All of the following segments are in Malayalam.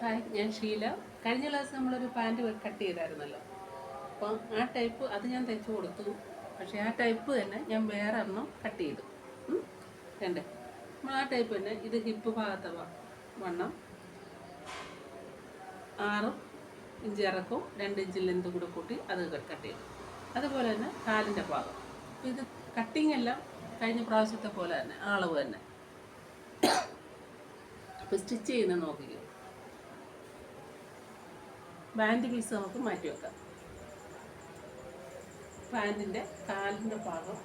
ഹായ്, ഞാൻ ഷീല. കഴിഞ്ഞ ക്ലാസ് നമ്മളൊരു പാൻറ് കട്ട് ചെയ്തായിരുന്നല്ലോ. അപ്പം ആ ടൈപ്പ് അത് ഞാൻ തയ്ച്ചു കൊടുത്തു. പക്ഷേ ആ ടൈപ്പ് തന്നെ ഞാൻ വേറെ ഒരെണ്ണം കട്ട് ചെയ്തു. കണ്ടേ, നമ്മൾ ആ ടൈപ്പ് തന്നെ ഇത് ഹിപ്പ് ഭാഗത്തെ വണ്ണം 6 ഇഞ്ച് ഇറക്കവും 2 ഇഞ്ച് ലെന്ത് കൂടെ കൂട്ടി അത് കട്ട് ചെയ്തു. അതുപോലെ തന്നെ കാലിൻ്റെ ഭാഗം ഇത് കട്ടിങ് എല്ലാം കഴിഞ്ഞ പ്രാവശ്യത്തെ പോലെ തന്നെ അളവ് തന്നെ. അപ്പോൾ സ്റ്റിച്ച് ചെയ്യുന്നത് നോക്കിക്കോ. ബാൻഡ് പീസ് നമുക്ക് മാറ്റി വെക്കാം. പാൻറ്റിൻ്റെ കാലിൻ്റെ ഭാഗം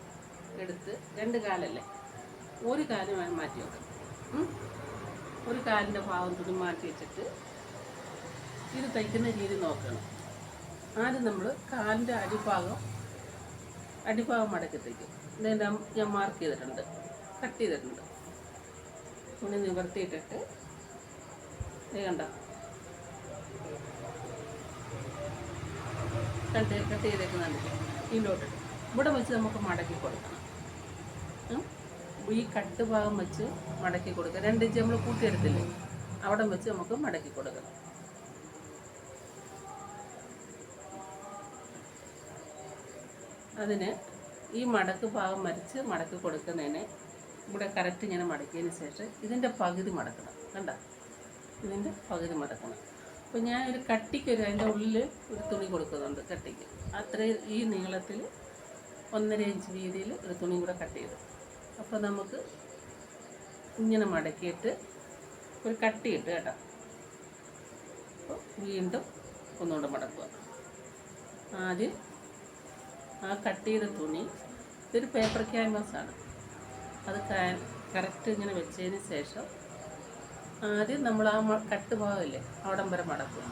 എടുത്ത് 2 കാലല്ലേ, ഒരു കാല് മാറ്റി വെക്കാം. ഒരു കാലിൻ്റെ ഭാഗം തുണി മാറ്റി വെച്ചിട്ട് ഇത് തയ്ക്കുന്ന രീതി നോക്കണം. ആദ്യം നമ്മൾ കാലിൻ്റെ അടിഭാഗം മടക്കി തയ്ക്കും. ഇതെല്ലാം ഞാൻ മാർക്ക് ചെയ്തിട്ടുണ്ട്, കട്ട് ചെയ്തിട്ടുണ്ട്. തുണി നിവർത്തിയിട്ടിട്ട് കണ്ട കട്ട് ചെയ്തേക്കുന്നുണ്ട്. ഇതിലോട്ട് ഇവിടെ വെച്ച് നമുക്ക് മടക്കി കൊടുക്കണം. ഈ കട്ട് ഭാഗം വെച്ച് മടക്കി കൊടുക്കുക. 2 ഇഞ്ച് നമ്മൾ കൂട്ടിയെടുത്തില്ലേ, അവിടെ വെച്ച് നമുക്ക് മടക്കി കൊടുക്കണം. അതിന് ഈ മടക്ക് ഭാഗം മടക്കി കൊടുക്കുന്നതിന് ഇവിടെ കറക്റ്റ് ഇങ്ങനെ മടക്കിയതിന് ശേഷം ഇതിൻ്റെ പകുതി മടക്കണം. കണ്ട, ഇതിൻ്റെ പകുതി മടക്കണം. അപ്പോൾ ഞാനൊരു കട്ടിക്കൊരു അതിൻ്റെ ഉള്ളിൽ ഒരു തുണി കൊടുക്കുന്നുണ്ട് കട്ടിക്ക്. അത്രയും ഈ നീളത്തിൽ 1.5 ഇഞ്ച് വീതിയിൽ ഒരു തുണി കൂടെ കട്ട് ചെയ്തു. അപ്പോൾ നമുക്ക് ഇങ്ങനെ മടക്കിയിട്ട് ഒരു കട്ടിയിട്ട് കേട്ടോ. അപ്പോൾ വീണ്ടും ഒന്നുകൂടെ മടക്കുക. ആദ്യം ആ കട്ട് ചെയ്ത തുണി, ഇതൊരു പേപ്പർ ക്യാൻവാസാണ്, അത് കറക്റ്റ് ഇങ്ങനെ വെച്ചതിന് ശേഷം ആദ്യം നമ്മൾ ആ കട്ട് ഭാഗമില്ലേ അവിടം വരെ മടക്കുക.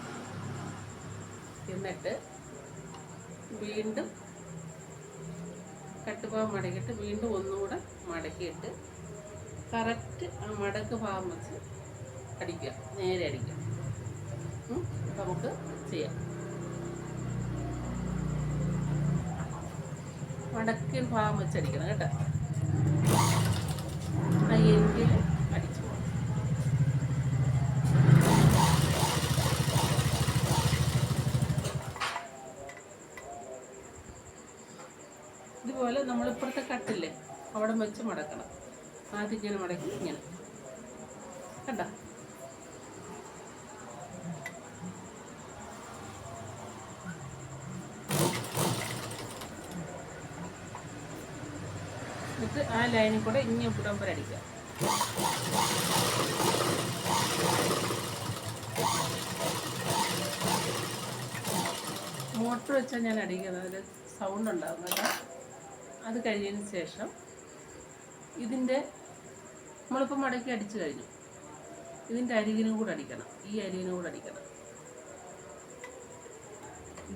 എന്നിട്ട് വീണ്ടും കട്ട് ഭാഗം മടക്കിയിട്ട് വീണ്ടും ഒന്നുകൂടെ മടക്കിയിട്ട് കറക്റ്റ് ആ മടക്ക് ഭാഗം വെച്ച് അടിക്കുക, നേരെ അടിക്കുക. നമുക്ക് ചെയ്യാം. മടക്കിയ ഭാഗം വെച്ചടിക്കണം കേട്ടോ. ആ എൻഡിൽ അടിച്ചു പോകണം. ഇതുപോലെ നമ്മളിപ്പുറത്തെ കട്ടില്ലേ അവിടെ വെച്ച് മടക്കണം. ആദ്യം ഇങ്ങനെ മടക്കി ഇങ്ങനെ കണ്ട. എന്നിട്ട് ആ ലൈനിൽ കൂടെ ഇങ്ങനെ പുറമ്പര അടിക്കുക. മോട്ടർ വെച്ചാൽ ഞാൻ അടിക്കുന്നത്, അതിൽ സൗണ്ട് ഉണ്ടാകും കേട്ടോ. അത് കഴിഞ്ഞതിന് ശേഷം ഇതിൻ്റെ നമ്മളിപ്പോൾ മടക്കി അടിച്ചു കഴിഞ്ഞു. ഇതിൻ്റെ അരികിനും കൂടെ അടിക്കണം, ഈ അരികിനും കൂടെ അടിക്കണം.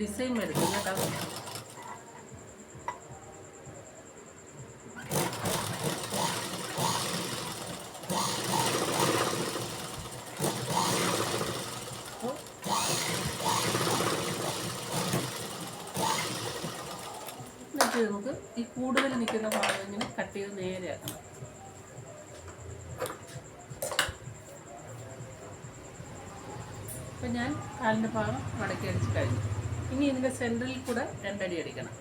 ഡിസൈൻ വരുത്തും കേട്ടോ. എന്നിട്ട് നമുക്ക് ഈ കൂടുതൽ നിൽക്കുന്ന ഭാഗം ഇങ്ങനെ കട്ട് ചെയ്ത് നേരെയാക്കണം. അപ്പം ഞാൻ കാലിൻ്റെ ഭാഗം മടക്കി അടിച്ച് കഴിഞ്ഞു. ഇനി ഇതിൻ്റെ സെൻറ്ററിൽ കൂടെ 2 അടി അടിക്കണം.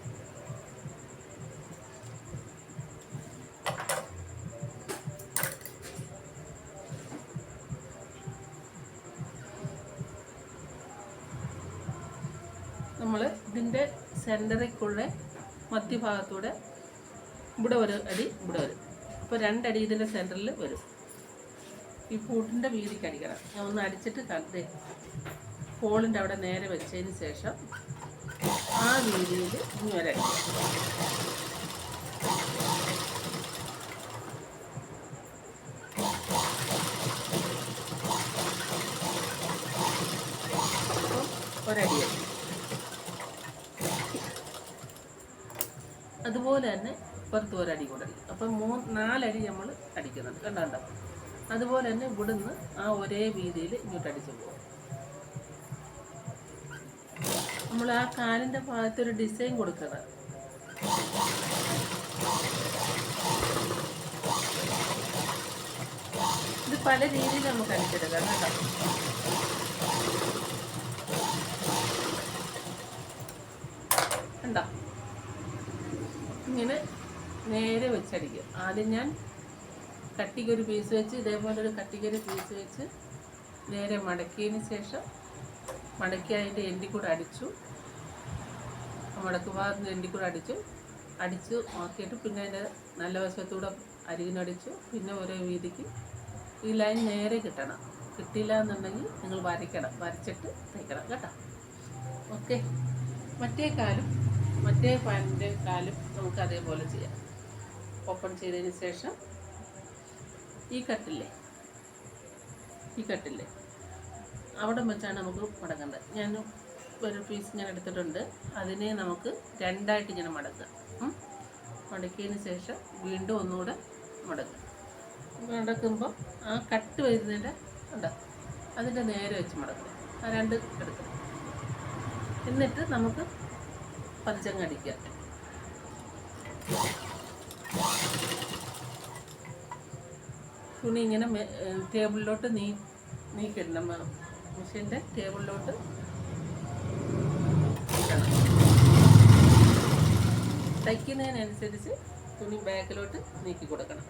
നമ്മൾ ഇതിൻ്റെ സെൻറ്ററിൽ കൂടെ മധ്യഭാഗത്തൂടെ ഇവിടെ ഒരു അടി ഇവിടെ വരും. അപ്പോൾ 2 അടി ഇതിൻ്റെ സെൻറ്ററിൽ വരും. ഈ പൂട്ടിൻ്റെ വീതിക്ക് അടിക്കണം. ഞാൻ ഒന്ന് അടിച്ചിട്ട് കണ്ടേ, ഹോളിൻ്റെ അവിടെ നേരെ വെച്ചതിന് ശേഷം ആ വീതിയിൽ ഇനി വരെ ഒരടിയായി. അതുപോലെ തന്നെ പുറത്ത് ഒരടി കൂടെ അടിക്കും. അപ്പം 4 അടി നമ്മൾ അടിക്കുന്നുണ്ട് കണ്ടോ. അതുപോലെ തന്നെ ഇവിടുന്ന് ആ ഒരേ വീതിയിൽ ഇങ്ങോട്ട് അടിച്ചു പോകും. നമ്മൾ ആ കാലിൻ്റെ ഭാഗത്തൊരു ഡിസൈൻ കൊടുക്കണം. ഇത് പല രീതിയിൽ നമുക്ക് അടിച്ചെടുക്കാം കേട്ടോ. നേരെ വെച്ചടിക്കും. ആദ്യം ഞാൻ കട്ടിക്കൊരു പീസ് വെച്ച് ഇതേപോലെ ഒരു കട്ടിക്കൊരു പീസ് വെച്ച് നേരെ മടക്കിയതിന് ശേഷം മടക്കി അതിൻ്റെ എൻഡിൽ കൂടെ അടിച്ചു, മടക്ക് ഭാഗത്ത് എൻഡിൽ കൂടെ അടിച്ച് നോക്കിയിട്ട് പിന്നെ അതിൻ്റെ നല്ല വശത്തൂടെ അരികിനടിച്ചു. പിന്നെ ഓരോ വീതിക്ക് ഈ ലൈൻ നേരെ കിട്ടണം. കിട്ടിയില്ല എന്നുണ്ടെങ്കിൽ നിങ്ങൾ വരച്ചിട്ട് തയ്ക്കണം കേട്ടോ. ഓക്കെ. മറ്റേ പാൻറ്റിൻ്റെ കാലും നമുക്ക് അതേപോലെ ചെയ്യാം. ഓപ്പൺ ചെയ്തതിന് ശേഷം ഈ കട്ടില്ലേ അവിടെ വെച്ചാണ് നമുക്ക് മടക്കേണ്ടത്. ഞാൻ ഒരു പീസ് ഞാൻ എടുത്തിട്ടുണ്ട്. അതിനെ നമുക്ക് രണ്ടായിട്ട് ഇങ്ങനെ മടക്കിയതിന് ശേഷം വീണ്ടും ഒന്നുകൂടെ മടക്കുമ്പോൾ ആ കട്ട് വരുന്നതിൻ്റെ ഉണ്ടോ അതിൻ്റെ നേരെ വെച്ച് മടക്കണം. ആ രണ്ട് എടുക്കണം. എന്നിട്ട് നമുക്ക് പതിച്ചങ്ങടിക്കാം. തുണി ഇങ്ങനെ ടേബിളിലോട്ട് നീക്കിടണം. മെഷീൻ്റെ ടേബിളിലോട്ട് തയ്ക്കുന്നതിനനുസരിച്ച് തുണി ബാക്കിലോട്ട് നീക്കി കൊടുക്കണം.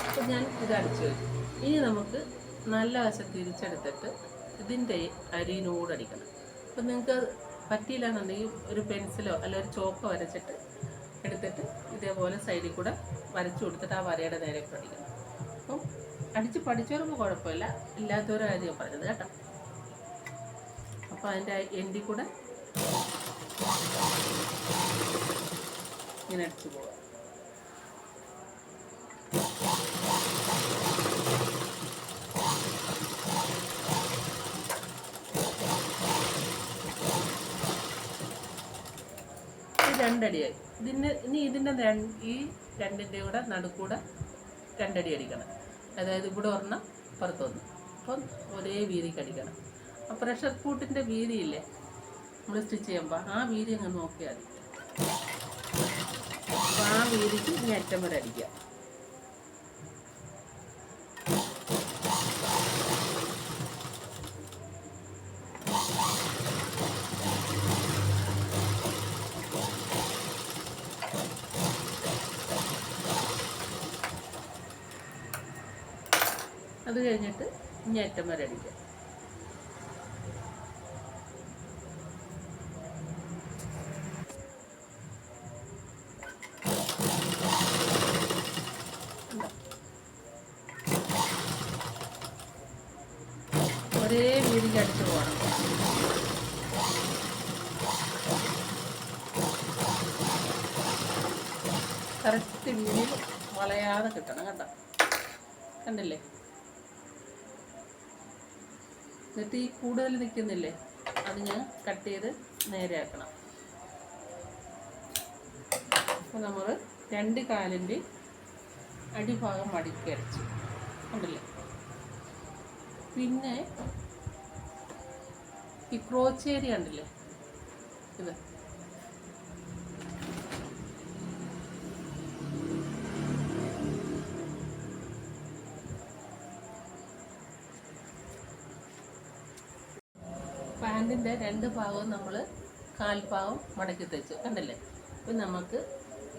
അപ്പം ഞാൻ ഇത് അടിച്ചു വരും. ഇനി നമുക്ക് നല്ല വശം തിരിച്ചെടുത്തിട്ട് ഇതിൻ്റെ അരിയിനോട് അടിക്കണം. അപ്പം നിങ്ങൾക്ക് പറ്റിയില്ല എന്നുണ്ടെങ്കിൽ ഒരു പെൻസിലോ അല്ല ഒരു ചോക്കോ വരച്ചിട്ട് എടുത്തിട്ട് ഇതേപോലെ സൈഡിൽ കൂടെ വരച്ചു കൊടുത്തിട്ട് ആ വരയുടെ നേരെ അടിക്കണം. അപ്പം അടിച്ച് പഠിച്ചവർക്ക് കുഴപ്പമില്ല, ഇല്ലാത്തവരെ കാര്യം പറഞ്ഞത് കേട്ടോ. അപ്പോൾ അതിൻ്റെ എൻഡിൽ കൂടെ ഇങ്ങനെ അടിച്ചു പോകാം. രണ്ടടിയായി. ഇനി ഇതിൻ്റെ ഈ രണ്ടിൻ്റെ കൂടെ നടുക്കൂടെ രണ്ടടി അടിക്കണം. അതായത് ഇവിടെ ഒരെണ്ണം പുറത്തൊന്ന്. അപ്പം ഒരേ വീതിക്ക് അടിക്കണം. ആ പ്രഷർ കൂട്ടിൻ്റെ വീതിയില്ലേ നമ്മൾ സ്റ്റിച്ച് ചെയ്യുമ്പോൾ ആ വീതി അങ്ങ് നോക്കിയാൽ മതി. അപ്പോൾ ആ വീതിക്ക് ഇനി അറ്റം വരെ അടിക്കുക. അത് കഴിഞ്ഞിട്ട് ഇനി അറ്റം വരെ അടിക്കുക. ഒരേ വീതിക്ക് അടിച്ചു പോകണം. കറക്റ്റ് വീതിയിൽ വളയാതെ കിട്ടണം കേട്ടോ. കണ്ടില്ലേ? എന്നിട്ട് ഈ കൂടുതൽ നിൽക്കുന്നില്ലേ അത് ഞാൻ കട്ട് ചെയ്ത് നേരെയാക്കണം. അപ്പോൾ നമ്മൾ രണ്ട് കാലിൻ്റെ അടിഭാഗം മടക്കി അടിച്ചു കണ്ടില്ലേ. പിന്നെ ഈ ക്രോച്ചേരി കണ്ടില്ലേ, ഇത് പാൻറ്റിൻ്റെ രണ്ട് ഭാഗവും നമ്മൾ കാൽഭാഗം മടക്കി തയ്ച്ചു കണ്ടില്ലേ. അപ്പം നമുക്ക്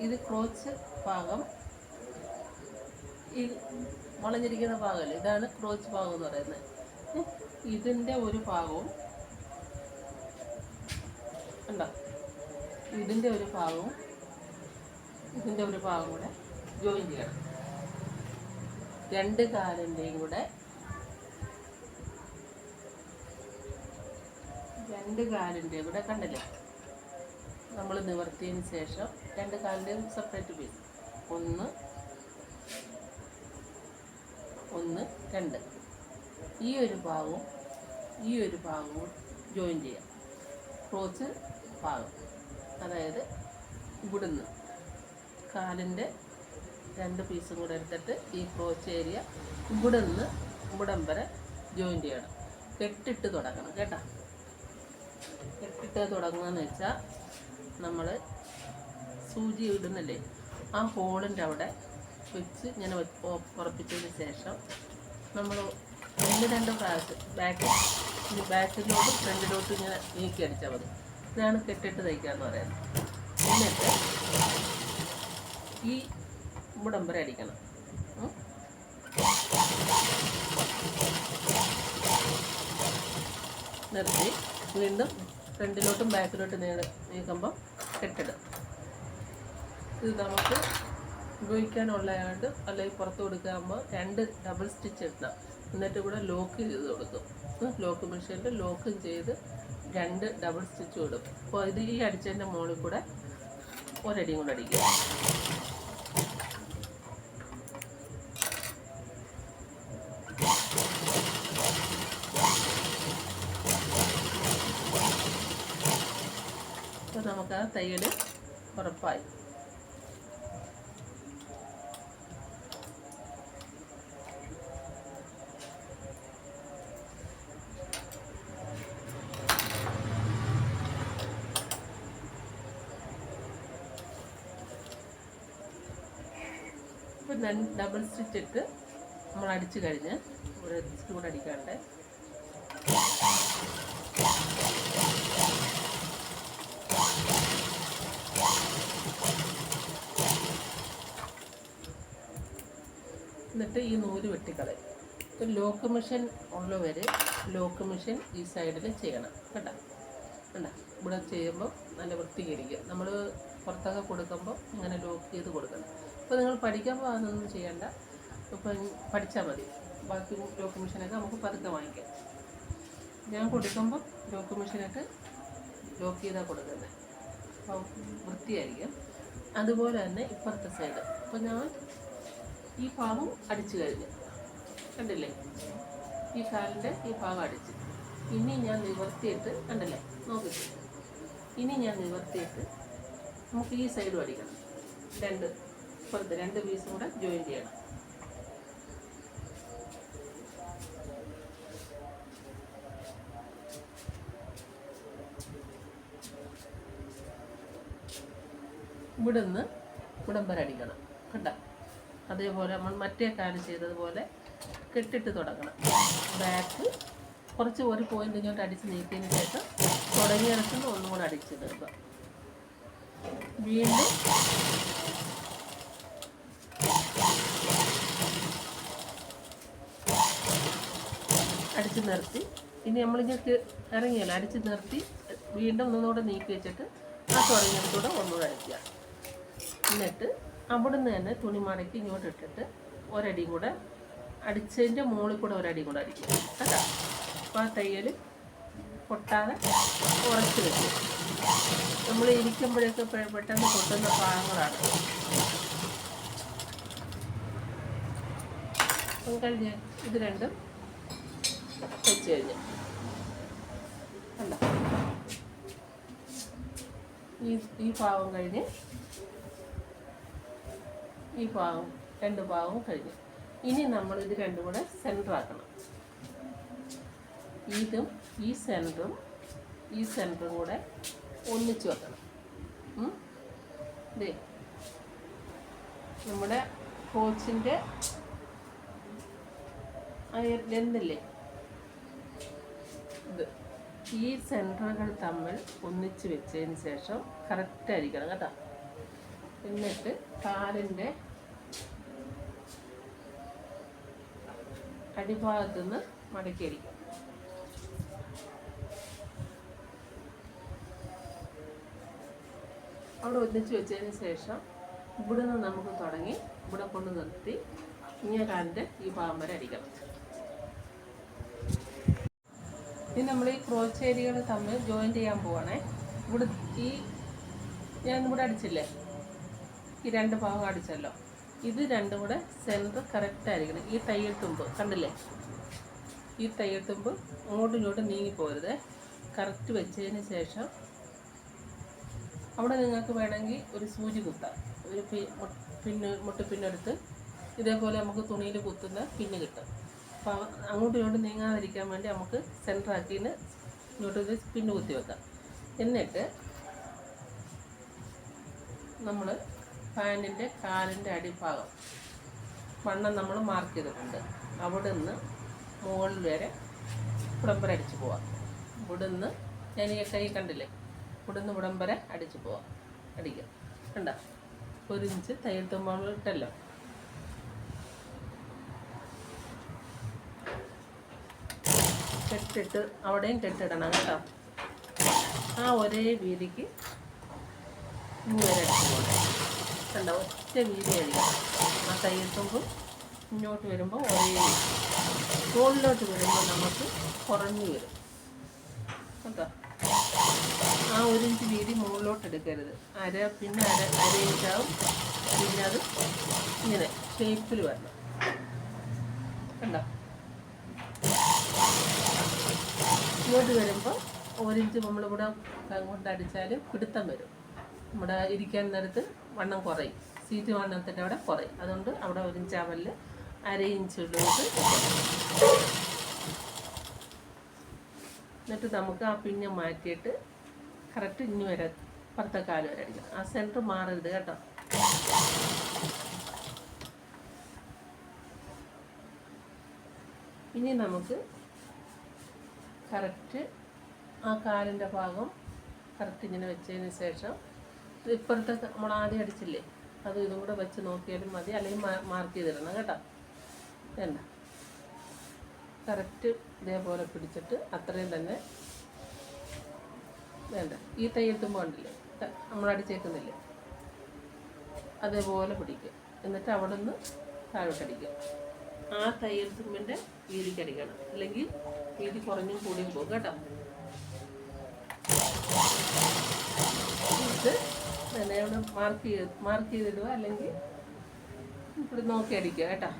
ഇത് ക്രോച്ച് ഭാഗം, ഈ വളഞ്ഞിരിക്കുന്ന ഭാഗമല്ലേ, ഇതാണ് ക്രോച്ച് ഭാഗം എന്ന് പറയുന്നത്. ഇതിൻ്റെ ഒരു ഭാഗവും കണ്ടോ, ഇതിൻ്റെ ഒരു ഭാഗവും ഇതിൻ്റെ ഒരു ഭാഗം കൂടെ ജോയിൻ ചെയ്യണം. രണ്ട് കാലിൻ്റെയും കൂടെ കണ്ടില്ലേ നമ്മൾ നിവർത്തിയതിന് ശേഷം രണ്ട് കാലിൻ്റെയും സെപ്പറേറ്റ് പീസ് ഒന്ന് രണ്ട് ഈ ഒരു ഭാഗവും ജോയിൻ ചെയ്യാം. ക്രോച്ച് ഭാഗം, അതായത് ഇവിടുന്ന് കാലിൻ്റെ രണ്ട് പീസും കൂടെ എടുത്തിട്ട് ഈ ക്രോച്ച് ഏരിയ ഇവിടം വരെ ജോയിൻ ചെയ്യണം. കെട്ടിട്ട് തുടങ്ങണം കേട്ടോ. കെട്ടിട്ട് തുടങ്ങുകയെന്ന് വെച്ചാൽ നമ്മൾ സൂചി ഇടുന്നില്ലേ, ആ ഹോളിൻ്റെ അവിടെ വെച്ച് ഇങ്ങനെ ഉറപ്പിച്ചതിന് ശേഷം നമ്മൾ 1-2 പ്രാവശ്യം ബാക്കിലോട്ടും ഫ്രണ്ടിലോട്ടും ഇങ്ങനെ നീക്കി അടിച്ചാൽ മതി. ഇതാണ് കെട്ടിട്ട് തയ്ക്കാന്ന് പറയുന്നത്. എന്നിട്ട് ഈ ഇവിടം വരെ അടിക്കണം. നിർത്തി വീണ്ടും ഫ്രണ്ടിലോട്ടും ബാക്കിലോട്ടും നീക്കുമ്പോൾ കെട്ടിടും. ഇത് നമുക്ക് ഉപയോഗിക്കാനുള്ളതായത് അല്ലെങ്കിൽ പുറത്ത് കൊടുക്കാകുമ്പോൾ 2 ഡബിൾ സ്റ്റിച്ച് ഇടണം. എന്നിട്ട് ഇവിടെ ലോക്ക് ചെയ്ത് കൊടുക്കും. ലോക്ക് മെഷീനിൽ ലോക്കും ചെയ്ത് 2 ഡബിൾ സ്റ്റിച്ച് ഇടും. അപ്പോൾ ഇത് ഈ അടിച്ചതിൻ്റെ മുകളിൽ കൂടെ ഒരടിയും കൂടെ അടിക്കുക. അപ്പോൾ നമുക്ക് ആ തയ്യൽ ഉറപ്പായി. ഇപ്പോൾ ഡബിൾ സ്റ്റിച്ച് ഇട്ട് നമ്മൾ അടിച്ചു കഴിഞ്ഞ് ഒരു സ്റ്റിച്ച് അടിക്കാണ്ട് എന്നിട്ട് ഈ നൂല് വെട്ടിക്കളയും. ഇപ്പോൾ ലോക്ക് മെഷീൻ ഉള്ളവർ ലോക്ക് മെഷീൻ ഈ സൈഡിൽ ചെയ്യണം കേട്ടോ. കണ്ട ഇവിടെ ചെയ്യുമ്പോൾ നല്ല വൃത്തികരിക്കുക. നമ്മൾ പുറത്തൊക്കെ കൊടുക്കുമ്പോൾ ഇങ്ങനെ ലോക്ക് ചെയ്ത് കൊടുക്കണം. ഇപ്പോൾ നിങ്ങൾ പഠിക്കുമ്പോൾ അതൊന്നും ചെയ്യണ്ട, ഇപ്പം പഠിച്ചാൽ മതി. ബാക്കി ലോക്ക് മെഷീനൊക്കെ നമുക്ക് പതുക്കെ വാങ്ങിക്കാം. ഞാൻ കൊടുക്കുമ്പോൾ ലോക്ക് മെഷീനൊക്കെ ലോക്ക് ചെയ്താൽ കൊടുക്കുന്നത്, അപ്പോൾ വൃത്തിയായിരിക്കും. അതുപോലെ തന്നെ ഇപ്പുറത്തെ സൈഡ്. അപ്പോൾ ഞാൻ ഈ ഭാഗം അടിച്ചു കഴിഞ്ഞു, കണ്ടില്ലേ? ഈ കാലിൻ്റെ ഈ ഭാഗം അടിച്ച് ഇനി ഞാൻ നിവർത്തിയിട്ട്, കണ്ടില്ലേ? നോക്കിയിട്ട് ഇനി ഞാൻ നിവർത്തിയിട്ട് നമുക്ക് ഈ സൈഡും അടിക്കണം. ഇപ്പുറത്ത് 2 പീസും കൂടെ ജോയിൻ ചെയ്യണം. ഇവിടുന്ന് ഇവിടം വരെ അടിക്കണം കണ്ട. അതേപോലെ നമ്മൾ മറ്റേ കാല് ചെയ്തതുപോലെ കെട്ടിട്ട് തുടങ്ങണം. ബാക്ക് കുറച്ച് ഒരു പോയിന്റ് ഇങ്ങോട്ട് അടിച്ച് നീക്കിയതിന് ശേഷം തുടങ്ങിയിടത്തുനിന്ന് ഒന്നും കൂടെ അടിച്ച് തീർക്കുക. വീണ്ടും അടിച്ച് നിർത്തി. ഇനി നമ്മളിങ്ങനെ ഇറങ്ങിയല്ലോ, അടിച്ച് നിർത്തി വീണ്ടും ഒന്നുകൂടെ നീക്കി വെച്ചിട്ട് ആ തുടങ്ങിയിടത്തൂടെ ഒന്നുകൂടെ അടിക്കുക. എന്നിട്ട് അവിടുന്ന് തന്നെ തുണി മടക്കി ഇങ്ങോട്ട് ഇട്ടിട്ട് ഒരടിയും കൂടെ അടിച്ചതിൻ്റെ മുകളിൽ കൂടെ ഒരടിയും കൂടെ അടിക്കുക കേട്ടോ. അപ്പോൾ ആ തയ്യൽ പൊട്ടാതെ ഉറച്ച് വെക്കും. നമ്മൾ ഇരിക്കുമ്പോഴൊക്കെ പെട്ടെന്ന് പൊട്ടുന്ന ഭാഗങ്ങളാണ്. അപ്പം കഴിഞ്ഞ് ഇത് രണ്ടും വെച്ച് കഴിഞ്ഞ് അല്ല ഈ ഭാഗം കഴിഞ്ഞ് ഈ ഭാഗം 2 ഭാഗവും കഴിഞ്ഞു. ഇനി നമ്മൾ ഇത് രണ്ടും കൂടെ സെൻറ്റർ ആക്കണം. ഇതും ഈ സെൻറ്ററും കൂടെ ഒന്നിച്ച് വെക്കണം. ഇതേ നമ്മുടെ കോച്ചിൻ്റെ ലെന്തില്ലേ ഇത്, ഈ സെൻറ്ററുകൾ തമ്മിൽ ഒന്നിച്ച് വെച്ചതിന് ശേഷം കറക്റ്റായിരിക്കണം കേട്ടോ. എന്നിട്ട് കാലിൻ്റെ അടിഭാഗത്തു നിന്ന് മടക്കിയടിക്കും. അവിടെ ഒന്നിച്ച് വെച്ചതിന് ശേഷം ഇവിടെ നിന്ന് നമുക്ക് തുടങ്ങി ഇവിടെ കൊണ്ട് നിർത്തി ഇങ്ങനെ കാലിൻ്റെ ഈ ഭാഗം വരെ അടിക്കണം. ഇനി നമ്മൾ ഈ ക്രോച്ചേരികൾ തമ്മിൽ ജോയിൻ ചെയ്യാൻ പോവാണേ. ഇവിടെ ഞാൻ ഇവിടെ അടിച്ചില്ലേ, ഈ 2 ഭാഗം അടിച്ചല്ലോ, ഇത് രണ്ടും കൂടെ സെൻറ്റർ കറക്റ്റായിരിക്കണം. ഈ തയ്യൽ തുമ്പ് കണ്ടില്ലേ, ഈ തയ്യൽ തുമ്പ് അങ്ങോട്ടും ഇങ്ങോട്ടും നീങ്ങിപ്പോരുത്. കറക്റ്റ് വെച്ചതിന് ശേഷം അവിടെ നിങ്ങൾക്ക് വേണമെങ്കിൽ ഒരു സൂചി കുത്താം. ഒരു മുട്ടുപിന്നെടുത്ത് ഇതേപോലെ നമുക്ക് തുണിയിൽ കുത്തുന്ന പിന്ന് കിട്ടും. അപ്പോൾ അങ്ങോട്ടും ഇങ്ങോട്ടും നീങ്ങാതിരിക്കാൻ വേണ്ടി നമുക്ക് സെൻറ്റർ ആക്കിയിട്ട് ഇങ്ങോട്ട് പിന്ന് കുത്തി വെക്കാം. എന്നിട്ട് നമ്മൾ പാൻറ്റിൻ്റെ കാലിൻ്റെ അടിഭാഗം വണ്ണം നമ്മൾ മാർക്ക് ചെയ്തിട്ടുണ്ട്. അവിടെ നിന്ന് മുകളിൽ വരെ ഇവിടം വരെ അടിച്ച് പോവാം. ഇവിടെ നിന്ന് ഞാൻ ഈ കൈ കണ്ടില്ലേ, ഇവിടെ നിന്ന് ഇവിടം വരെ അടിച്ച് പോവാം. അടിക്കുക കണ്ട, 1 ഇഞ്ച് തയ്യൽ തുമ്പ് ഇട്ടല്ലോ. കെട്ടിട്ട് അവിടെയും കെട്ടിടണം കേട്ടോ. ആ ഒരേ വീതിക്ക് ഇങ്ങനെ അടിച്ച് പോകണം. കണ്ട, ഒറ്റ വീതി അടിക്കണം. ആ തയ്യൽ തുമ്പ് ഇങ്ങോട്ട് വരുമ്പോൾ ഒരേ മുകളിലോട്ട് വരുമ്പോൾ നമുക്ക് കുറഞ്ഞു വരും കേട്ടോ. ആ 1 ഇഞ്ച് വീതി മുകളിലോട്ട് എടുക്കരുത്. പിന്നെ അര ഇഞ്ചാവും. പിന്നെ അത് ഇങ്ങനെ ഷേപ്പിൽ വരണം കണ്ടോ. ഇങ്ങോട്ട് വരുമ്പോൾ 1 ഇഞ്ച് നമ്മളിവിടെ കൊണ്ട് അടിച്ചാൽ പിടുത്തം വരും. നമ്മുടെ ഇരിക്കാൻ നേരത്ത് വണ്ണം കുറയും, സീറ്റ് വണ്ണത്തിൻ്റെ അവിടെ കുറയും. അതുകൊണ്ട് അവിടെ 1 ഇഞ്ച് ആവലിൽ അര ഇഞ്ചിലോട്ട്. എന്നിട്ട് നമുക്ക് ആ പിന്നെ മാറ്റിയിട്ട് കറക്റ്റ് ഇനി വരെ പുറത്തെ കാല് വരെ അടിക്കണം. ആ സെൻറ്റർ മാറരുത് കേട്ടോ. ഇനി നമുക്ക് കറക്റ്റ് ആ കാലിൻ്റെ ഭാഗം കറക്റ്റ് ഇങ്ങനെ വെച്ചതിന് ശേഷം ഇപ്പുറത്തെ നമ്മൾ ആദ്യം അടിച്ചില്ലേ, അതും ഇതും കൂടെ വെച്ച് നോക്കിയാലും മതി, അല്ലെങ്കിൽ മാർക്ക് ചെയ്തിടണം കേട്ടോ. വേണ്ട, കറക്റ്റ് ഇതേപോലെ പിടിച്ചിട്ട് അത്രയും തന്നെ വേണ്ട. ഈ തയ്യൽ തുമ്പ് കണ്ടില്ലേ, നമ്മൾ അടിച്ചേക്കുന്നില്ലേ, അതേപോലെ പിടിക്കുക. എന്നിട്ട് അവിടെ നിന്ന് താഴോട്ടടിക്കുക. ആ തയ്യൽ തുമ്പിൻ്റെ വീതിക്ക് അടിക്കണം, അല്ലെങ്കിൽ വീതി കുറഞ്ഞും കൂടിയും പോകും കേട്ടോ. ഇത് തന്നെ ഇവിടെ മാർക്ക് ചെയ്തിടുക, അല്ലെങ്കിൽ ഇവിടെ നോക്കി അടിക്കുക കേട്ടോ.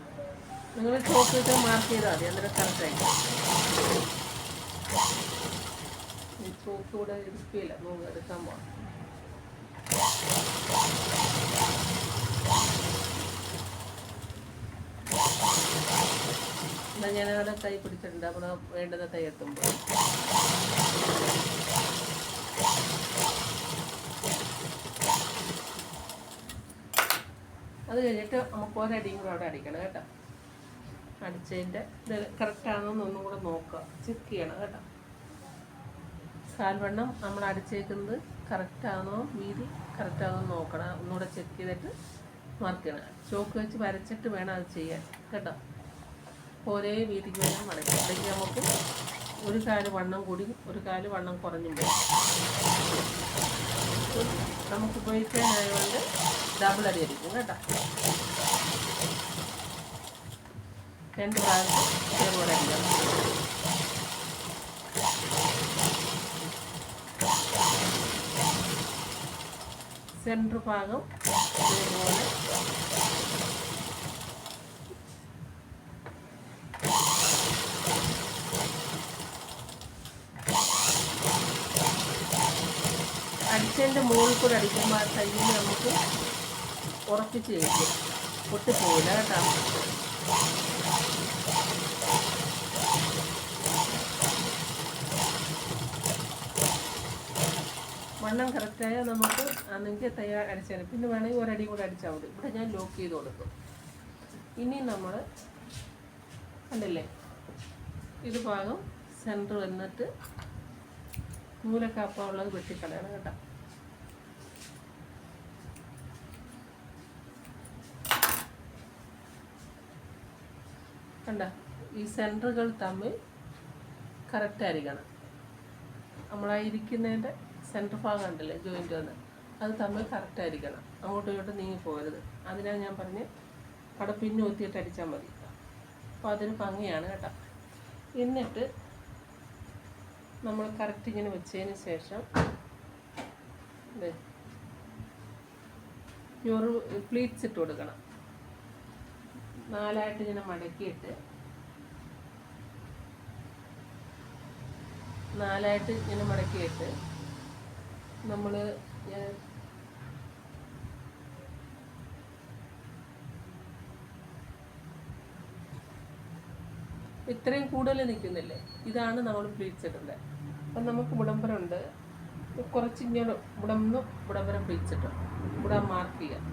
നിങ്ങൾ ചോക്ക് ഇട്ട് മാർക്ക് ചെയ്താൽ മതി, അന്നേരം കറക്റ്റായിട്ട്. ചോക്ക് ഇവിടെ എടുക്കില്ല, നമുക്ക് എടുക്കാൻ പോകാം. എന്നാൽ ഞാനവിടെ തൈ പിടിച്ചിട്ടുണ്ട്. അവിടെ വേണ്ടത് തൈ എത്തുമ്പോൾ അത് കഴിഞ്ഞിട്ട് നമുക്ക് ഒരടിയും കൂടെ അവിടെ അടിക്കണം കേട്ടോ. അടിച്ചതിൻ്റെ ഇത് കറക്റ്റാണോ എന്നൊന്നും കൂടെ നോക്കുക, ചെക്ക് ചെയ്യണം കേട്ടോ. കാൽവണ്ണം നമ്മൾ അടിച്ചേക്കുന്നത് കറക്റ്റാണോ, വീതി കറക്റ്റാണോ നോക്കണം. ഒന്നുകൂടെ ചെക്ക് ചെയ്തിട്ട് മാർക്ക് ചെയ്യണം. ചോക്ക് വെച്ച് വരച്ചിട്ട് വേണം അത് ചെയ്യാൻ കേട്ടോ. ഒരേ വീതിക്ക് വേണം മടക്കുക, അല്ലെങ്കിൽ നമുക്ക് ഒരു കാല് വണ്ണം കൂടി ഒരു കാല് വണ്ണം കുറഞ്ഞും പോകും. നമുക്ക് ഉപയോഗിക്കാനായതുകൊണ്ട് ഡബിൾ അടി അടിക്കും കേട്ടോ. 2 പ്രാവശ്യം ഇതേപോലെ അടിക്കണം. സെൻറ്റർ ഭാഗം ഇതേപോലെ അടിച്ചതിൻ്റെ മുകളിൽ കൂടെ അടിക്കുമ്പോൾ ആ തയ്യൽ നമുക്ക് ഉറപ്പിച്ച് കഴിക്കും, പൊട്ടിപ്പോവില്ല കേട്ടോ. വണ്ണം കറക്റ്റായാൽ നമുക്ക് അന്നെങ്കിൽ തയ്യാർ അടിച്ചാൽ പിന്നെ വേണമെങ്കിൽ ഒരടി കൂടെ അടിച്ചാൽ മതി. ഇവിടെ ഞാൻ ലോക്ക് ചെയ്ത് കൊടുക്കും. ഇനി നമ്മൾ കണ്ടില്ലേ, ഇത് ഭാഗം സെൻറ്റർ വന്നിട്ട് നൂലക്കാപ്പ ഉള്ളത് വെട്ടിക്കളയണം കേട്ടോ. കണ്ട, ഈ സെൻറ്ററുകൾ തമ്മിൽ കറക്റ്റായിരിക്കണം. നമ്മളായിരിക്കുന്നതിൻ്റെ സെൻറ്റർ ഭാഗം ഉണ്ടല്ലേ, ജോയിൻ്റ് വന്ന് അത് തമ്മിൽ കറക്റ്റായിരിക്കണം. അങ്ങോട്ടും ഇങ്ങോട്ടും നീങ്ങിപ്പോകരുത്. അതിനാണ് ഞാൻ പറഞ്ഞ് അവിടെ പിന്നെ ഒത്തിയിട്ട് അടിച്ചാൽ മതി. അപ്പോൾ അതിന് ഭംഗിയാണ് കേട്ടോ. എന്നിട്ട് നമ്മൾ കറക്റ്റ് ഇങ്ങനെ വെച്ചതിന് ശേഷം പ്ലീറ്റ്സ് ഇട്ട് കൊടുക്കണം. 4 ഇങ്ങനെ മടക്കിയിട്ട് 4 ഇങ്ങനെ മടക്കിയിട്ട് നമ്മൾ ഇത്രയും കൂടുതൽ നിൽക്കുന്നില്ലേ, ഇതാണ് നമ്മൾ പ്ലീറ്റ്സ് ഇടേണ്ടത്. അപ്പം നമുക്ക് വിടംബരമുണ്ട്, കുറച്ച് ഇങ്ങനെ വിടംബരം പ്ലീറ്റ്സ് ഇട്ടോ, ഇവിടെ മാർക്ക് ചെയ്യാം.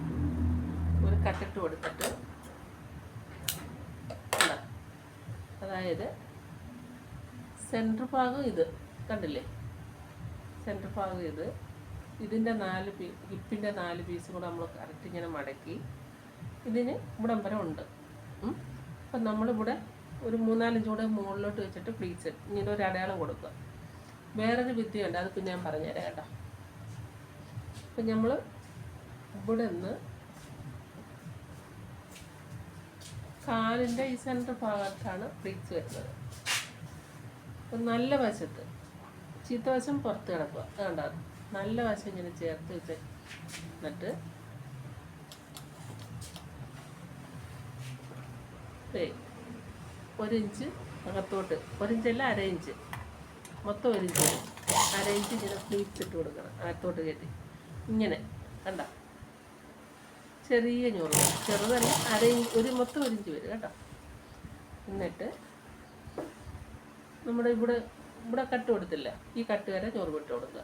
ഒരു കട്ടിട്ട് കൊടുത്തിട്ട് അതായത് സെൻറ്റർ ഭാഗം ഇത് കണ്ടില്ലേ, സെൻറ്റർ ഭാഗം ഇതിൻ്റെ 4 ഹിപ്പിൻ്റെ 4 പീസും കൂടെ നമ്മൾ കറക്റ്റ് ഇങ്ങനെ മടക്കി ഇതിന് ഇവിടം വരെ ഉണ്ട്. അപ്പം നമ്മളിവിടെ ഒരു 3-4 ഇഞ്ച് കൂടെ മുകളിലോട്ട് വെച്ചിട്ട് പ്ലീറ്റ്സ് ഇങ്ങനെ ഒരു അടയാളം കൊടുക്കുക. വേറൊരു വിദ്യയുണ്ട്, അത് പിന്നെ ഞാൻ പറഞ്ഞുതരാം കേട്ടോ. അപ്പം നമ്മൾ ഇവിടെ നിന്ന് കാലിൻ്റെ ഈ സെൻറ്റർ ഭാഗത്താണ് പ്ലീറ്റ്സ് വരുന്നത്. അപ്പം നല്ല വശത്ത്, ചീത്ത വശം പുറത്ത് കിടക്കുക, അതുകൊണ്ടാ നല്ല വശം ഇങ്ങനെ ചേർത്ത് വെച്ച് എന്നിട്ട് ഒരു ഇഞ്ച് അകത്തോട്ട്, 1 ഇഞ്ചല്ല 1/2 ഇഞ്ച്, മൊത്തം 1 ഇഞ്ച്, 1/2 ഇഞ്ച് ഇങ്ങനെ പ്ലീറ്റ്സ് ഇട്ട് കൊടുക്കണം അകത്തോട്ട് കയറ്റി. ഇങ്ങനെ കണ്ട ചെറിയ ഞൊറ്, ചെറുതല്ല, 1/2 ഇഞ്ച്, മൊത്തം 1 ഇഞ്ച് വരും കേട്ടോ. എന്നിട്ട് നമ്മുടെ ഇവിടെ കട്ട് കൊടുത്തില്ല, ഈ കട്ട് വരെ ഞൊറ് വിട്ട് കൊടുക്കുക.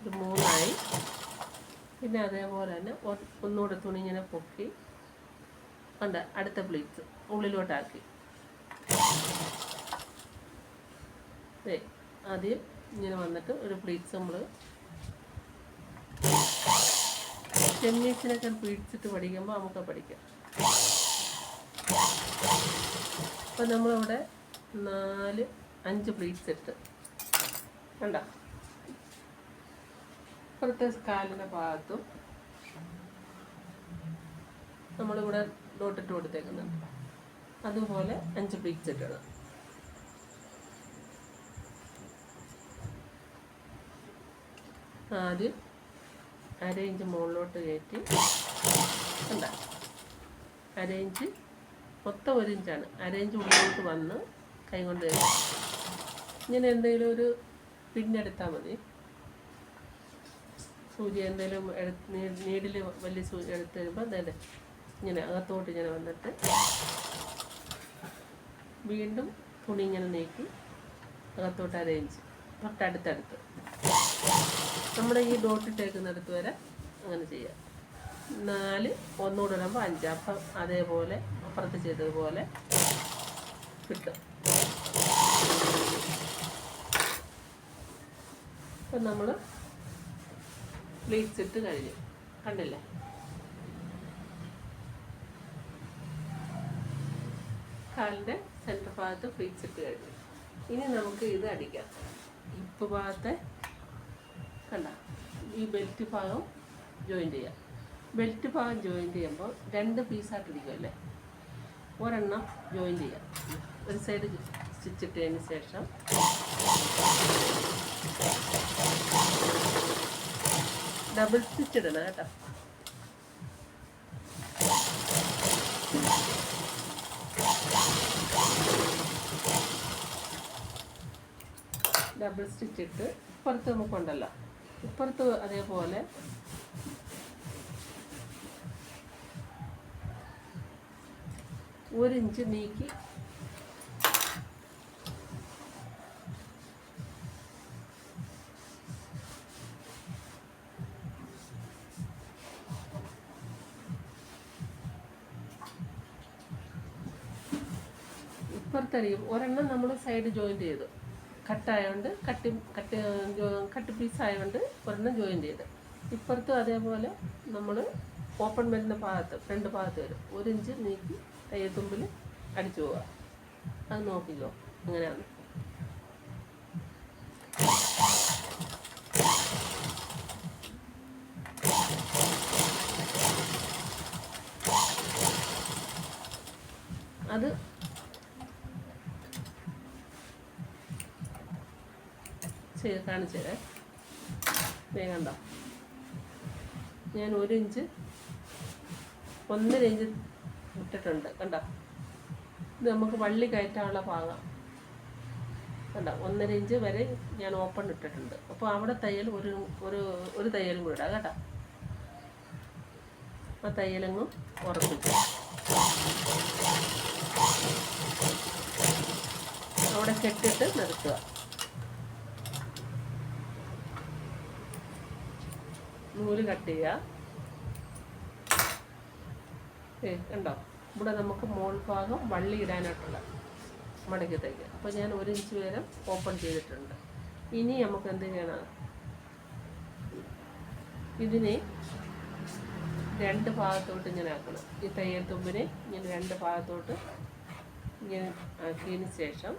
ഒരു 3 പിന്നെ അതേപോലെ തന്നെ ഒന്നുകൂടെ തുണി ഇങ്ങനെ പൊക്കി കണ്ട അടുത്ത പ്ലീറ്റ്സ് ഉള്ളിലോട്ടാക്കി ആദ്യം ഇങ്ങനെ വന്നിട്ട് ഒരു പ്ലീറ്റ്സ് നമ്മൾ ചെമ്മീസിനൊക്കെ പ്ലീറ്റ്സ് ഇട്ട് പഠിക്കുമ്പോൾ നമുക്ക് പഠിക്കാം. അപ്പം നമ്മളിവിടെ 4-5 പ്ലീറ്റ്സ് ഇട്ട് കണ്ട ഇപ്പുറത്തെ കാലിൻ്റെ ഭാഗത്തും നമ്മളിവിടെ ഡോട്ടിട്ട് കൊടുത്തേക്കുന്നുണ്ട്. അതുപോലെ 5 പ്ലീറ്റ്സ് ഇട്ടണം. ആദ്യം 1/2 ഇഞ്ച് മുകളിലോട്ട് കയറ്റി കണ്ട 1/2 ഇഞ്ച്, മൊത്തം 1 ഇഞ്ചാണ്, 1/2 ഇഞ്ച് ഉള്ളിലോട്ട് വന്ന് കൈ കൊണ്ട് ഇങ്ങനെ എന്തെങ്കിലും ഒരു പിന്നെടുത്താൽ മതി. സൂചി എന്തെങ്കിലും നീഡിൽ വലിയ സൂചി എടുത്ത് കഴിയുമ്പോൾ അതെ ഇങ്ങനെ അകത്തോട്ട് ഇങ്ങനെ വന്നിട്ട് വീണ്ടും തുണി ഇങ്ങനെ നീക്കി അകത്തോട്ട് 1/2 ഇഞ്ച് തൊട്ടടുത്തടുത്ത് നമ്മുടെ ഈ ഡോട്ടിട്ടേക്കുന്നിടത്ത് വരെ അങ്ങനെ ചെയ്യാം. 4 ഒന്നുകൂടെ ഇടുമ്പോൾ 5, അപ്പം അതേപോലെ അപ്പുറത്ത് ചെയ്തതുപോലെ കിട്ടും. അപ്പം നമ്മൾ പ്ലീറ്റ്സ് ഇട്ട് കഴിഞ്ഞു കണ്ടില്ലേ. കാലിൻ്റെ സെൻറ്റർ ഭാഗത്ത് പ്ലീറ്റ്സ് ഇട്ട് കഴിഞ്ഞു. ഇനി നമുക്ക് ഇത് അടിക്കാം. ഹിപ്പ് ഭാഗത്തെ കണ്ട ഈ ബെൽറ്റ് ഭാഗം ജോയിൻ്റ് ചെയ്യാം. ബെൽറ്റ് ഭാഗം ജോയിൻ്റ് ചെയ്യുമ്പോൾ 2 പീസായിട്ടിരിക്കുമല്ലേ, ഒരെണ്ണം ജോയിൻ്റ് ചെയ്യാം. ഒരു സൈഡ് സ്റ്റിച്ചിട്ടതിന് ശേഷം ഡബിൾ സ്റ്റിച്ച് ഇടണം കേട്ടോ. ഡബിൾ സ്റ്റിച്ച് ഇട്ട് ഇപ്പുറത്ത് നമുക്കുണ്ടല്ലോ, ഇപ്പുറത്ത് അതേപോലെ ഒരു ഇഞ്ച് നീക്കി ഇപ്പുറത്തടിയും. ഒരെണ്ണം നമ്മൾ സൈഡ് ജോയിൻ്റ് ചെയ്തു, കട്ടായതുകൊണ്ട് കട്ട് പീസ് ആയതുകൊണ്ട് ഒരെണ്ണം ജോയിൻ്റ് ചെയ്ത്. ഇപ്പുറത്തും അതേപോലെ നമ്മൾ ഓപ്പൺ വരുന്ന ഭാഗത്ത് ഫ്രണ്ട് ഭാഗത്ത് വരും 1 ഇഞ്ച് നീക്കി തയ്യത്തുമ്പിൽ അടിച്ചു പോവുക. അത് നോക്കിക്കോ അങ്ങനെയാണ്. അത് കാണിച്ചു തരാം. വേഗണ്ട ഞാൻ 1 ഇഞ്ച് 1.5 ഇഞ്ച് ഇട്ടിട്ടുണ്ട് കണ്ടോ. ഇത് നമുക്ക് വള്ളി കയറ്റാനുള്ള ഭാഗം കണ്ടോ. 1.5 ഇഞ്ച് വരെ ഞാൻ ഓപ്പൺ ഇട്ടിട്ടുണ്ട്. അപ്പോൾ അവിടെ തയ്യൽ ഒരു തയ്യലും കൂടെ ഇടാം കേട്ടോ. ആ തയ്യലങ്ങും ഉറപ്പിച്ചു അവിടെ കെട്ടിട്ട് നിർത്തുക. നൂല് കട്ട് ചെയ്യുക. കണ്ടോ, ഇവിടെ നമുക്ക് മോൾ ഭാഗം വള്ളി ഇടാനായിട്ടുള്ള മടക്കി തയ്ക്കുക. അപ്പോൾ ഞാൻ 1 ഇഞ്ച് വരെ ഓപ്പൺ ചെയ്തിട്ടുണ്ട്. ഇനി നമുക്ക് എന്ത് ചെയ്യണം, ഇതിനെ 2 ഭാഗത്തോട്ട് ഇങ്ങനെ ആക്കണം. ഈ തയ്യൽ തുമ്പിനെ ഇങ്ങനെ 2 ഭാഗത്തോട്ട് ഇങ്ങനെ ആക്കിയതിന് ശേഷം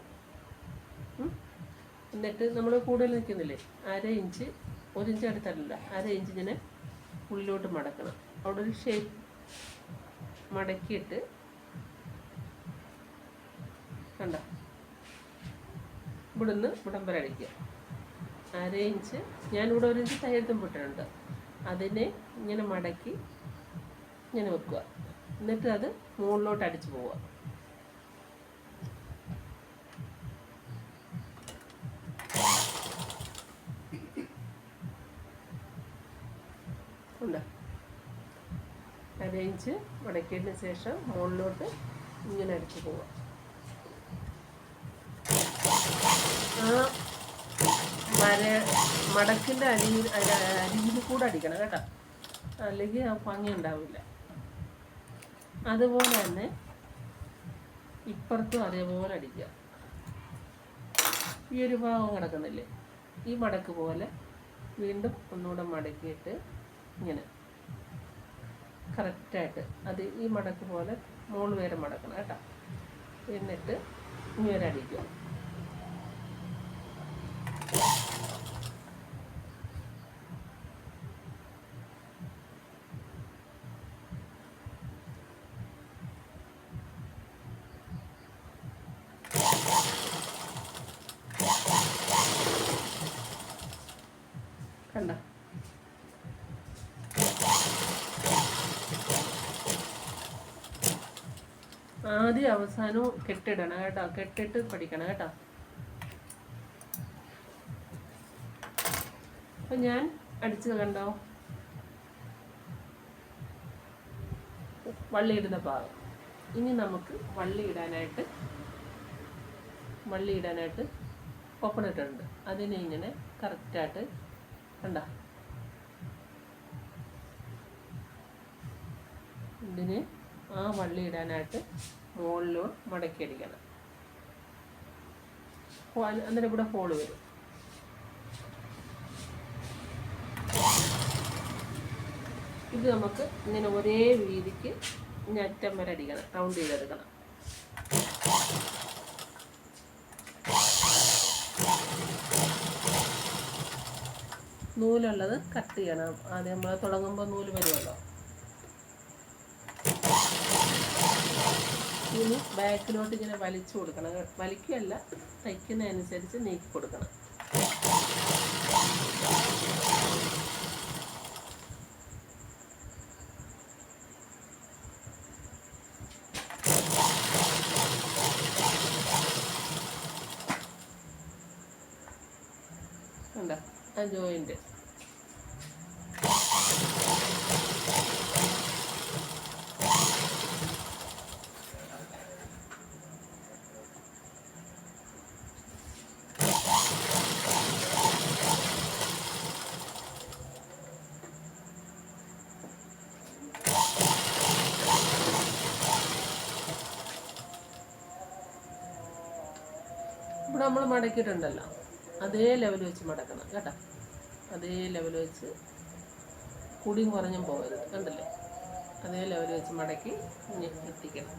എന്നിട്ട് നമ്മൾ കൂടുതൽ നിൽക്കുന്നില്ലേ, 1/2 ഇഞ്ച് 1 ഇഞ്ച് അടുത്തല്ല, 1/2 ഇഞ്ച് ഇങ്ങനെ ഉള്ളിലോട്ട് മടക്കണം. അവിടെ ഒരു ഷേപ്പ് മടക്കിയിട്ട് കണ്ട ഇവിടുന്ന് ഇവിടം വരെ അടിക്കുക. 1/2 ഇഞ്ച് ഞാനിവിടെ 1 ഇഞ്ച് തയ്യൽ തുമ്പിട്ടിട്ടുണ്ട്. അതിനെ ഇങ്ങനെ മടക്കി ഇങ്ങനെ വെക്കുക. എന്നിട്ട് അത് മുകളിലോട്ട് അടിച്ചു പോവുക. ഉണ്ട് 1/2 ഇഞ്ച് മടക്കിയതിന് ശേഷം മുകളിലോട്ട് ഇങ്ങനെ അടിച്ചു പോവുക. ആ മടക്കിൻ്റെ അരിയിൽ കൂടെ അടിക്കണം കേട്ടോ, അല്ലെങ്കിൽ ആ ഭംഗി ഉണ്ടാവില്ല. അതുപോലെ തന്നെ ഇപ്പുറത്തും അതേപോലെ അടിക്കുക. ഈ ഒരു ഭാഗം കിടക്കുന്നില്ലേ, ഈ മടക്ക് പോലെ വീണ്ടും ഒന്നുകൂടെ മടക്കിയിട്ട് ഇങ്ങനെ കറക്റ്റായിട്ട് അത് ഈ മടക്ക് പോലെ മുകൾ വരെ മടക്കണം കേട്ടോ. എന്നിട്ട് ഇങ്ങനെ അടിക്കുക. കണ്ട ആദ്യം അവസാനവും കെട്ടിടണം കേട്ടോ, കെട്ടിട്ട് പഠിക്കണം കേട്ടോ. അപ്പം ഞാൻ അടിച്ചത് കണ്ടോ, വള്ളി ഇടുന്ന ഭാഗം. ഇനി നമുക്ക് വള്ളി ഇടാനായിട്ട് ഓപ്പൺ ഇട്ടിട്ടുണ്ട്. അതിനെ ഇങ്ങനെ കറക്റ്റായിട്ട് കണ്ട ഇതിന് ആ വള്ളി ഇടാനായിട്ട് മുകളിലോ മടക്കി അടിക്കണം. അന്നേരം ഇവിടെ ഹോള് വരും. ഇത് നമുക്ക് ഇങ്ങനെ ഒരേ വീതിക്ക് ഇനി അറ്റം വരെ അടിക്കണം, റൗണ്ട് ചെയ്തെടുക്കണം. നൂലുള്ളത് കട്ട് ചെയ്യണം. ആദ്യം നമ്മൾ തുടങ്ങുമ്പോൾ നൂല് വരുമല്ലോ. ഇനി ബാക്കിലോട്ട് ഇങ്ങനെ വലിച്ചു കൊടുക്കണം. വലിക്കുകയല്ല, തയ്ക്കുന്നതനുസരിച്ച് നീക്കി കൊടുക്കണം. കണ്ടോ ആ ജോയിൻ്റ്. ഇവിടെ നമ്മൾ മടക്കിയിട്ടുണ്ടല്ലോ, അതേ ലെവൽ വെച്ച് മടക്കണം കേട്ടോ. അതേ ലെവൽ വെച്ച് കുടിയും കുറഞ്ഞും പോകരുത്, കണ്ടല്ലേ. അതേ ലെവൽ വെച്ച് മടക്കി എത്തിക്കണം.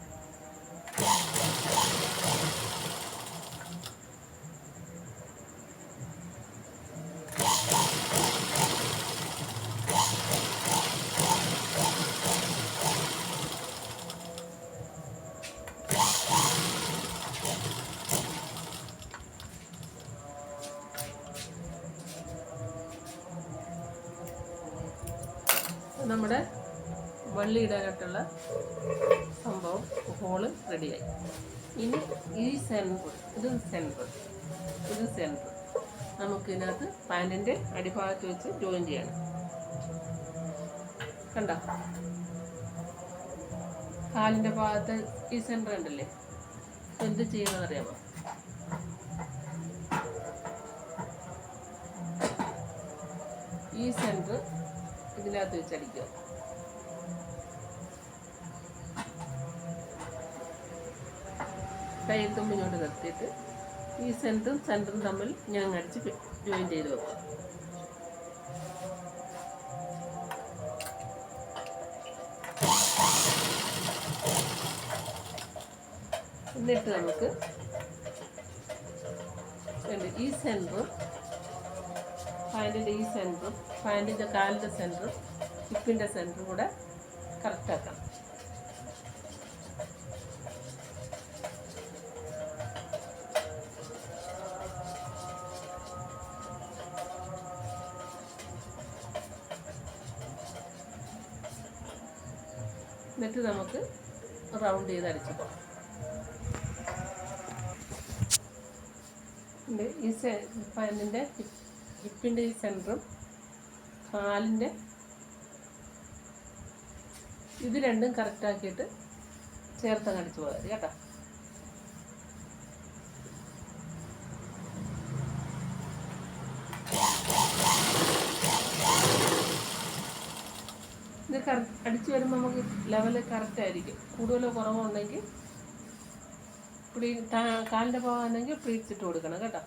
നമ്മുടെ വള്ളി ഇടാനായിട്ടുള്ള സംഭവം ഹോള് റെഡിയായി. ഇനി ഈ സെൻറ്റർ നമുക്കിതിനകത്ത് പാൻറ്റിൻ്റെ അടിഭാഗത്ത് വെച്ച് ജോയിൻ ചെയ്യണം. കണ്ടോ, കാലിൻ്റെ ഭാഗത്ത് ഈ സെൻറ്റർ ഉണ്ടല്ലേ, എന്ത് ചെയ്യണമെന്നറിയാമോ? ഈ സെൻറ്റർ ഇതിനകത്ത് വെച്ചടിക്കുക. തയ്യൽ തുമ്പ് ഇങ്ങോട്ട് നിർത്തിയിട്ട് ഈ സെൻറ്ററും തമ്മിൽ ഞാൻ അടിച്ച് ജോയിൻ ചെയ്ത് വെക്കും. എന്നിട്ട് നമുക്ക് ഈ സെൻറ്ററും പാൻറ്റിൻ്റെ ഈ സെൻറ്ററും പാൻറ്റിൻ്റെ കാലിൻ്റെ സെൻറ്ററും ഹിപ്പിൻ്റെ സെൻറ്ററും കൂടെ കറക്റ്റാക്കണം. എന്നിട്ട് നമുക്ക് റൗണ്ട് ചെയ്ത് അടിച്ചു പോകാം. ഈ പാൻറ്റിൻ്റെ ഹിപ്പിൻ്റെ ഈ സെൻറ്ററും കാലിൻ്റെ ഇത് രണ്ടും കറക്റ്റാക്കിയിട്ട് ചേർത്തങ്ങ് അടിച്ചു പോകാം കേട്ടോ. ഇത് അടിച്ചു വരുമ്പോൾ നമുക്ക് ലെവല് കറക്റ്റായിരിക്കും. കൂടുതലോ കുറവോ ഉണ്ടെങ്കിൽ കാലിൻ്റെ പോകാണെങ്കിൽ പ്ലീറ്റ്സ് ഇട്ട് കൊടുക്കണം കേട്ടോ.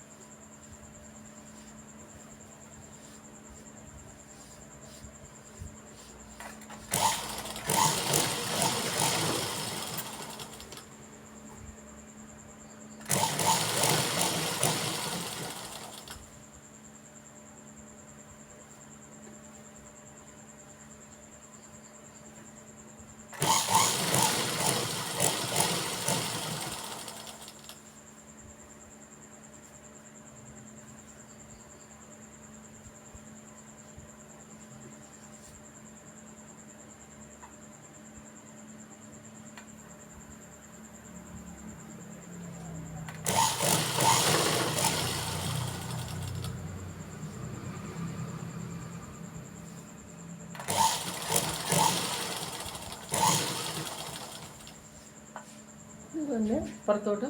ഇതുപോലെ പുറത്തോട്ട്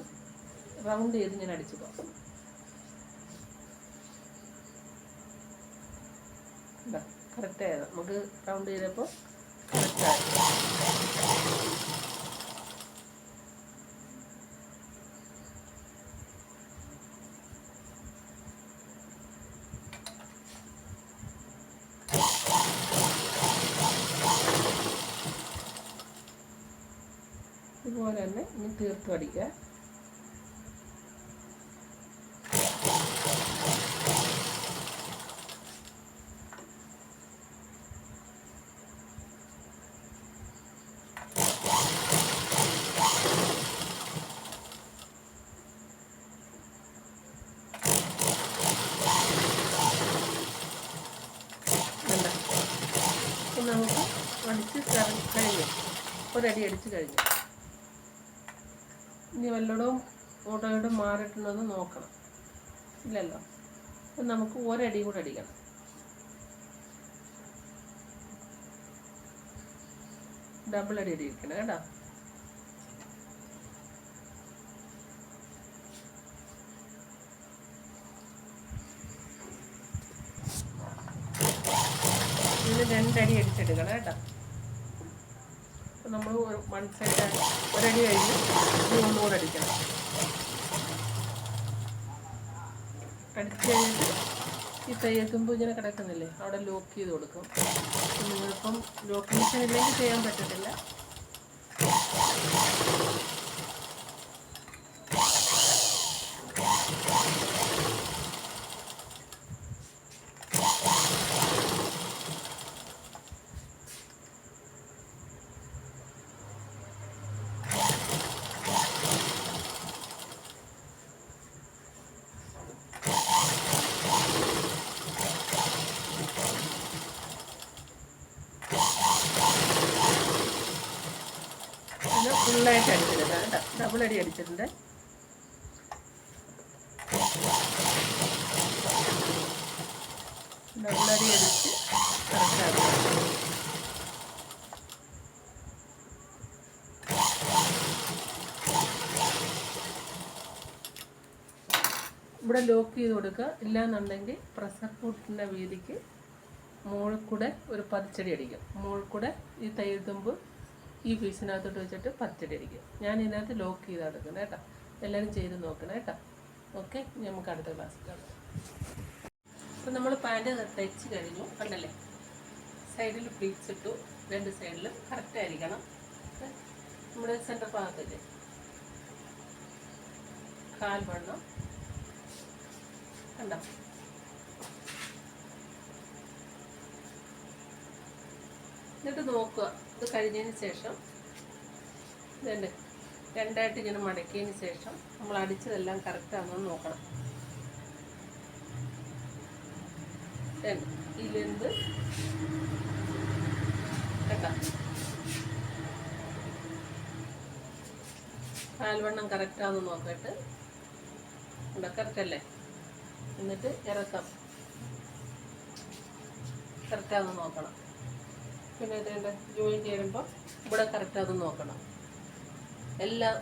റൗണ്ട് ചെയ്ത് ഞാൻ അടിച്ചു പോകാം. കറക്റ്റായത് നമുക്ക് റൗണ്ട് ചെയ്തപ്പോൾ കറക്റ്റായി. ഇതുപോലെ തന്നെ ഇനി തീർത്തും അടിക്കുക. നമുക്ക് അടിച്ച് കഴിഞ്ഞു, ഒരടി അടിച്ച് കഴിഞ്ഞു. ഇനി വല്ലതും ഓട്ടോയോടും മാറിയിട്ടുണ്ടെന്ന് നോക്കണം. ഇല്ലല്ലോ, അപ്പം നമുക്ക് ഒരടി കൂടെ അടിക്കണം. ഡബിൾ അടി അടിക്കണം കേട്ടോ. ഇതിന് രണ്ടടി അടിച്ചെടുക്കണം കേട്ടോ. അപ്പോൾ നമ്മൾ വൺ സൈഡ് ഒരടി കഴിഞ്ഞ് ഒന്നുകൂടെ അടിക്കണം. അടിച്ച് കഴിഞ്ഞിട്ട് ഈ തയ്യൽ തുമ്പ് ഇങ്ങനെ കിടക്കുന്നില്ലേ, അവിടെ ലോക്ക് ചെയ്ത് കൊടുക്കും. നിങ്ങളിപ്പം ലോക്ക് മെഷീൻ ഇല്ലെങ്കിൽ ചെയ്യാൻ പറ്റത്തില്ല. ഫുള്ളായിട്ട് അടിച്ചിട്ടുണ്ട് കേട്ടോ, ഡബിൾ അടി അടിച്ചിട്ടുണ്ട്. ഡബിൾ അടി അടിച്ച് കറക്റ്റാണ്. ഇവിടെ ലോക്ക് ചെയ്ത് കൊടുക്കുക. ഇല്ലയെന്നുണ്ടെങ്കിൽ പ്രഷർ കൂട്ടിൻ്റെ വീതിക്ക് മുകളിൽ കൂടെ ഒരു പതിച്ചടി അടിക്കും. മുകളിൽ കൂടെ ഈ തയ്യൽ തുമ്പ് ഈ പീസിനകത്തോട്ട് വെച്ചിട്ട് പത്തിടി അടിക്കും. ഞാൻ ഇതിനകത്ത് ലോക്ക് ചെയ്താണ് എടുക്കുന്നത് കേട്ടോ. എല്ലാവരും ചെയ്ത് നോക്കണം കേട്ടോ. ഓക്കെ, നമുക്ക് അടുത്ത ക്ലാസ് കാണാം. അപ്പം നമ്മൾ പാൻറ് തയ്ച്ച് കഴിഞ്ഞു, കണ്ടല്ലേ. സൈഡിൽ പ്ലീറ്റ്സ് ഇട്ടു, രണ്ട് സൈഡിലും കറക്റ്റ് ആയിരിക്കണം. നമ്മുടെ സെൻറ്റർ ഭാഗത്തില്ലേ കാൽ വണ്ണം കണ്ടോ. എന്നിട്ട് നോക്കുക, ഇത് കഴിഞ്ഞതിന് ശേഷം ഇതുണ്ട് രണ്ടായിട്ട് ഇങ്ങനെ മടക്കിയതിന് ശേഷം നമ്മൾ അടിച്ചതെല്ലാം കറക്റ്റാണെന്ന് നോക്കണം. ഈ ലെന്ത് കേട്ടോ, കാൽവണ്ണം കറക്റ്റാണെന്ന് നോക്കിയിട്ട് ഇവിടെ കറക്റ്റല്ലേ, എന്നിട്ട് ഇറക്കം കറക്റ്റാണെന്ന് നോക്കണം. പിന്നെ ഇതിൻ്റെ ജോയിൻ ചെയ്യുമ്പോൾ ഇവിടെ കറക്റ്റാണെന്ന് നോക്കണം. എല്ലാം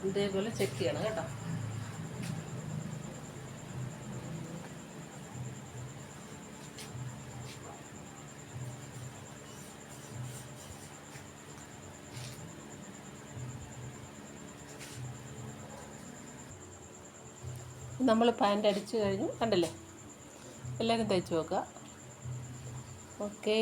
ഇതേപോലെ ചെക്ക് ചെയ്യണം കേട്ടോ. നമ്മൾ പാൻറ് അടിച്ചു കഴിഞ്ഞു, കണ്ടില്ലേ. എല്ലാവരും തയ്ച്ച് നോക്കുക. ഓക്കെ.